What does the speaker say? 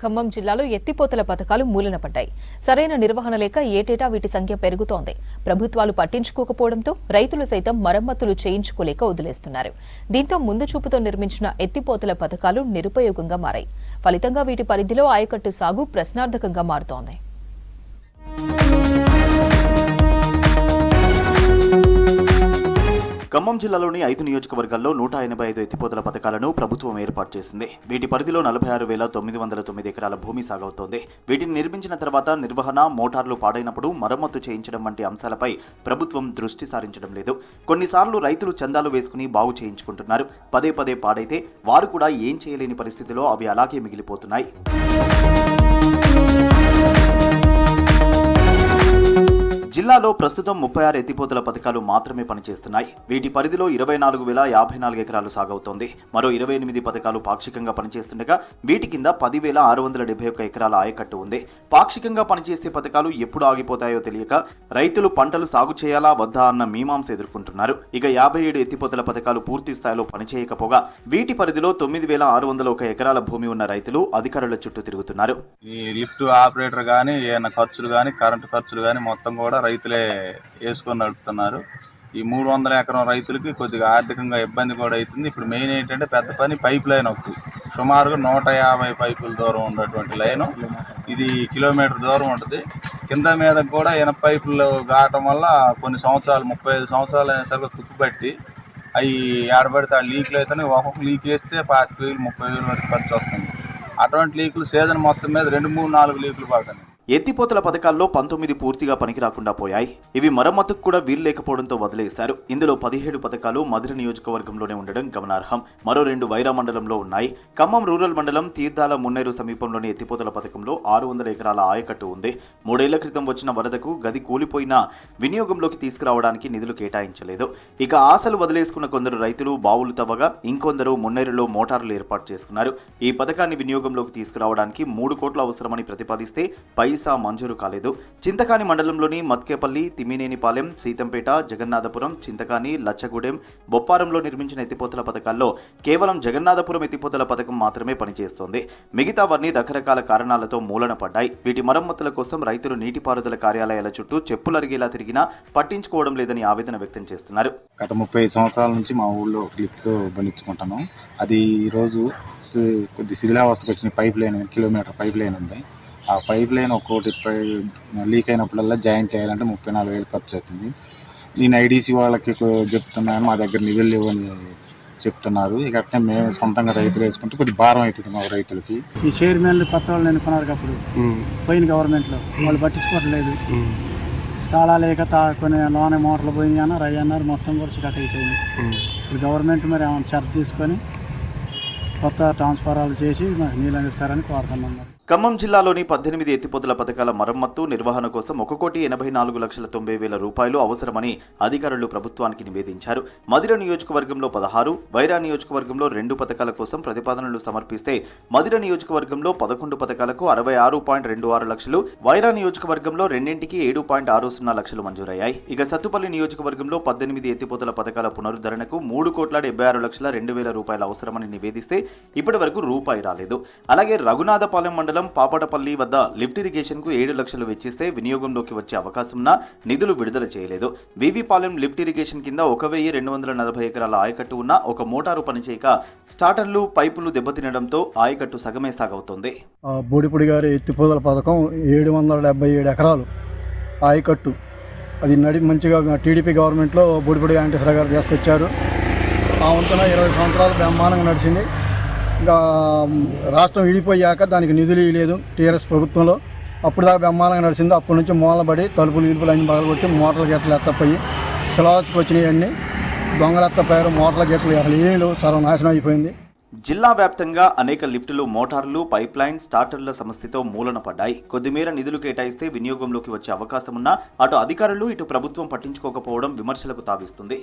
ఖమ్మం జిల్లాలో ఎత్తిపోతల పథకాలు మూలన పడ్డాయి. సరైన నిర్వహణ లేక ఏటేటా వీటి సంఖ్య పెరుగుతోంది. ప్రభుత్వాలు పట్టించుకోకపోవడంతో రైతులు సైతం మరమ్మతులు చేయించుకోలేక వదిలేస్తున్నారు. దీంతో ముందు చూపుతో నిర్మించిన ఎత్తిపోతల పథకాలు నిరుపయోగంగా మారాయి. ఫలితంగా వీటి పరిధిలో ఆయకట్టు సాగు ప్రశ్నార్థకంగా మారుతోంది. ఖమ్మం జిల్లాలోని 5 నియోజకవర్గాల్లో 185 ఎత్తిపోతల పథకాలను ప్రభుత్వం ఏర్పాటు చేసింది. వీటి పరిధిలో 46,909 ఎకరాల భూమి సాగవుతోంది. వీటిని నిర్మించిన తర్వాత నిర్వహణ, మోటార్లు పాడైనప్పుడు మరమ్మతు చేయించడం వంటి అంశాలపై ప్రభుత్వం దృష్టి సారించడం లేదు. కొన్నిసార్లు రైతులు చందాలు వేసుకుని బాగు చేయించుకుంటున్నారు. పదే పదే పాడైతే వారు కూడా ఏం చేయలేని పరిస్థితిలో అవి అలాగే మిగిలిపోతున్నాయి. జిల్లాలో ప్రస్తుతం 36 ఎత్తిపోతల పథకాలు మాత్రమే పనిచేస్తున్నాయి. వీటి పరిధిలో 24,054 ఎకరాలు సాగవుతోంది. మరో 28 పథకాలు పాక్షికంగా పనిచేస్తుండగా వీటి కింద 10,671 ఎకరాల ఆయకట్టు ఉంది. పాక్షికంగా పనిచేసే పథకాలు ఎప్పుడు ఆగిపోతాయో తెలియక రైతులు పంటలు సాగు చేయాలా వద్దా అన్న మీమాంస ఎదుర్కొంటున్నారు. ఇక 57 ఎత్తిపోతల పథకాలు పూర్తి స్థాయిలో పనిచేయకపోగా వీటి పరిధిలో 9,601 ఎకరాల భూమి ఉన్న రైతులు అధికారుల చుట్టూ తిరుగుతున్నారు. ఈ లిఫ్ట్ ఆపరేటర్ కానీ ఏమైనా ఖర్చులు కానీ కరెంటు ఖర్చులు కానీ మొత్తం కూడా రైతులే వేసుకొని నడుపుతున్నారు. ఈ 300 ఎకరం రైతులకి కొద్దిగా ఆర్థికంగా ఇబ్బంది కూడా అవుతుంది. ఇప్పుడు మెయిన్ ఏంటంటే పెద్ద పని పైప్ లైన్ ఒకటి సుమారుగా 150 పైపుల దూరం ఉన్నటువంటి లైను. ఇది కిలోమీటర్ దూరం ఉంటుంది. కింద మీద కూడా ఇనప పైపులు కావటం వల్ల కొన్ని సంవత్సరాలు 35 సంవత్సరాలు అయినా సరిగ్గా తుప్పుపట్టి అవి ఏడబడితే ఆ లీకులు అయితే ఒక్కొక్క లీక్ వేస్తే 25,000 30,000 వరకు ఖర్చు వస్తుంది. అటువంటి లీకులు సీజన్ మొత్తం మీద 2, 3, 4 లీకులు పడుతున్నాయి. ఎత్తిపోతల పథకాల్లో 19 పూర్తిగా పనికి రాకుండా పోయాయి. ఇవి మరమ్మతుకు కూడా వీలు లేకపోవడంతో వదిలేశారు. ఇందులో 17 పథకాలు మధిర నియోజకవర్గంలోనే ఉండడం గమనార్హం. మరో 2 వైరా మండలంలో ఉన్నాయి. ఖమ్మం రూరల్ మండలం తీర్థాల మున్నేరు సమీపంలోని ఎత్తిపోతల పథకంలో 600 ఎకరాల ఆయకట్టు ఉంది. 3 ఏళ్ల క్రితం వచ్చిన వరదకు గది కూలిపోయినా వినియోగంలోకి తీసుకురావడానికి నిధులు కేటాయించలేదు. ఇక ఆశలు వదిలేసుకున్న కొందరు రైతులు బావులు తవ్వగా ఇంకొందరు మున్నేరులో మోటార్లు ఏర్పాటు చేసుకున్నారు. ఈ పథకాన్ని వినియోగంలోకి తీసుకురావడానికి 3 కోట్లు అవసరమని ప్రతిపాదిస్తే మంజూరు కాలేదు. చింతకాని మండలంలోని మత్కేపల్లి, తిమ్మినేనిపాలెం, సీతంపేట, జగన్నాథపురం, చింతకాని, లచ్చగూడెం, బొప్పారంలో నిర్మించిన ఎత్తిపోతల పథకాల్లో కేవలం జగన్నాథపురం ఎత్తిపోతల పథకం మాత్రమే పనిచేస్తోంది. మిగతావన్నీ రకరకాల కారణాలతో మూలన పడ్డాయి. వీటి మరమ్మతుల కోసం రైతులు నీటిపారుదల కార్యాలయాల చుట్టూ చెప్పులరిగేలా తిరిగినా పట్టించుకోవడం లేదని ఆవేదన వ్యక్తం చేస్తున్నారు. గత 35 సంవత్సరాల నుంచి మా ఊళ్ళో లిఫ్ట్ బంధించుకుంటాను. అది ఈరోజు కొద్ది శిథిలావస్థకు వచ్చిన pipe line, kilometre pipe line ఉంది. ఆ పైప్ లైన్ ఒక్కోటి లీక్ అయినప్పుడల్లా జాయింట్ చేయాలంటే 34,000 ఖర్చు అవుతుంది. నేను ఐడీసీ వాళ్ళకి చెప్తున్నాను, మా దగ్గర నిధులు లేవని చెప్తున్నారు. ఇక అట్నే మేము సొంతంగా రైతులు వేసుకుంటే కొద్దిగా భారం అవుతుంది మా రైతులకి. ఈ చైర్మన్లు కొత్త వాళ్ళు ఎన్నుకున్నారు అప్పుడు పోయిన గవర్నమెంట్లో వాళ్ళు పట్టించుకోవట్లేదు. తాళా లేక కొన్ని లోన మోటార్లు పోయినాయి అన్నారు, అవి అన్నారు, మొత్తం కూడా కట్ అయిపోయింది. ఇప్పుడు గవర్నమెంట్ మరి ఏమైనా చర్చ తీసుకొని కొత్త ట్రాన్స్ఫారాలు చేసి నీళ్ళు అందిస్తారని కోరుతున్నాం. ఖమ్మం జిల్లాలోని 18 ఎత్తిపోతల పథకాల మరమ్మత్తు, నిర్వహణ కోసం 1,84,90,000 రూపాయలు అవసరమని అధికారులు ప్రభుత్వానికి నివేదించారు. మధిర నియోజకవర్గంలో 16, వైరా నియోజకవర్గంలో 2 పథకాల కోసం ప్రతిపాదనలు సమర్పిస్తే మధిర నియోజకవర్గంలో 11 పథకాలకు 66.26 లక్షలు, వైరా నియోజకవర్గంలో 2ంటికి 7.60 లక్షలు మంజూరయ్యాయి. ఇక సత్తుపల్లి నియోజకవర్గంలో 18 ఎత్తిపోతల పథకాల పునరుద్ధరణకు 3,76,02,000 రూపాయలు అవసరమని నివేదిస్తే ఇప్పటి వరకు రూపాయి రాలేదు. అలాగే రఘునాథపాలెం మండలం పాపటపల్లి వద్ద లిఫ్ట్ ఇరిగేషన్ కు 7 లక్షలు వెచ్చిస్తే వినియోగంలోకి వచ్చే అవకాశం ఉన్నా నిధులు విడుదల చేయలేదు. వివిపాలెం లిఫ్ట్ ఇరిగేషన్ కింద 1,240 ఎకరాల ఆయకట్టు ఉన్న ఒక మోటారు పనిచేయక స్టార్టర్లు, పైపులు దెబ్బతినడంతో ఆయకట్టు సగమే సాగవుతోంది. బోడిపూడి గారి ఎత్తిపోతల పథకం 777 ఎకరాలు ఆయకట్టు. అది మంచిగా టీడీపీ గవర్నమెంట్లో బోడిపూడి వెంకటేశ్వర గారు తీసుకొచ్చారు. ఆ వంతున 20 సంవత్సరాలు బ్రహ్మాండంగా నడిచింది. ఇంకా రాష్ట్రం విడిపోయాక దానికి నిధులు ఇవ్వలేదు టీఆర్ఎస్ ప్రభుత్వంలో. అప్పుడు దాకా బ్రహ్మాండంగా నడిచింది. అప్పటి నుంచి మూలబడి తలుపులు గిలుపులు అన్ని పగలగొట్టి మోటార్ల గెట్లు ఎత్తపోయి శిలావచ్చుకు వచ్చినాయన్నీ దొంగలు ఎత్తపోయారు. మోటార్ల గెట్లు అసలు ఏం లేవు, సర్వనాశనం అయిపోయింది. జిల్లా వ్యాప్తంగా అనేక లిఫ్టులు, మోటార్లు, పైప్ లైన్, స్టార్టర్ల సమస్యతో మూలన పడ్డాయి. కొద్దిమేర నిధులు కేటాయిస్తే వినియోగంలోకి వచ్చే అవకాశం ఉన్నా అటు అధికారులు, ఇటు ప్రభుత్వం పట్టించుకోకపోవడం విమర్శలకు తావిస్తుంది.